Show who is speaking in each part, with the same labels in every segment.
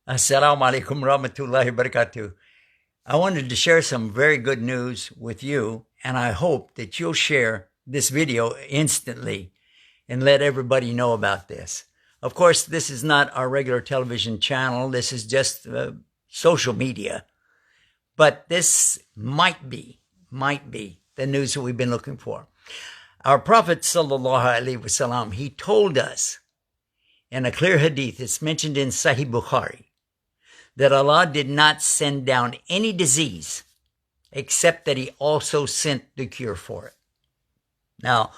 Speaker 1: Assalamu alaikum rahmatullahi barakatuh. I wanted to share some very good news with you, and I hope that you'll share this video instantly and let everybody know about this. Of course, this is not our regular television channel. This is just social media. But this might be the news that we've been looking for. Our Prophet sallallahu alaihi wasallam, he told us in a clear hadith, it's mentioned in Sahih Bukhari, that Allah did not send down any disease except that he also sent the cure for it. Now,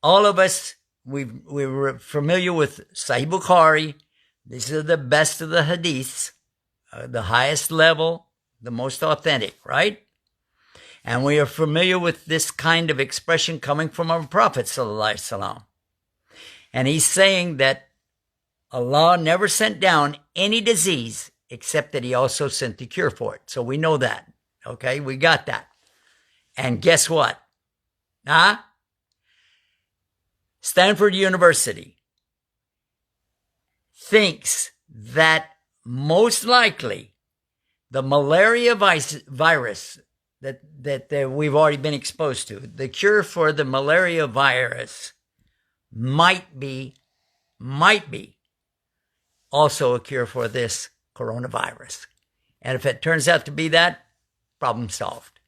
Speaker 1: all of us, we were familiar with Sahih Bukhari. These are the best of the hadiths, the highest level, the most authentic, right? And we are familiar with this kind of expression coming from our Prophet sallallahu alaihi wasallam. And he's saying that Allah never sent down any disease except that he also sent the cure for it. So we know that. Okay, we got that. And guess what? Stanford University thinks that most likely the malaria virus that we've already been exposed to, the cure for the malaria virus might be also a cure for this coronavirus. And if it turns out to be that, problem solved.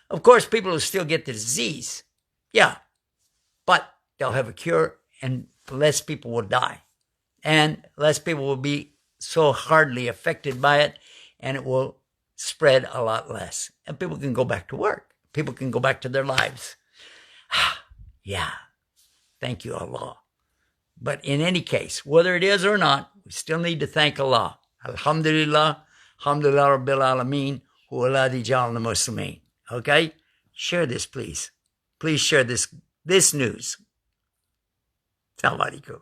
Speaker 1: Of course, people will still get the disease. Yeah. But they'll have a cure and less people will die. And less people will be so hardly affected by it, and it will spread a lot less. And people can go back to work. People can go back to their lives. Yeah. Thank you, Allah. But in any case, whether it is or not, we still need to thank Allah. Alhamdulillah, alhamdulillah rabbil alameen, huwa alladhi ja'alna muslimin. Okay? Share this, please. Please share this news. Assalamu alaikum.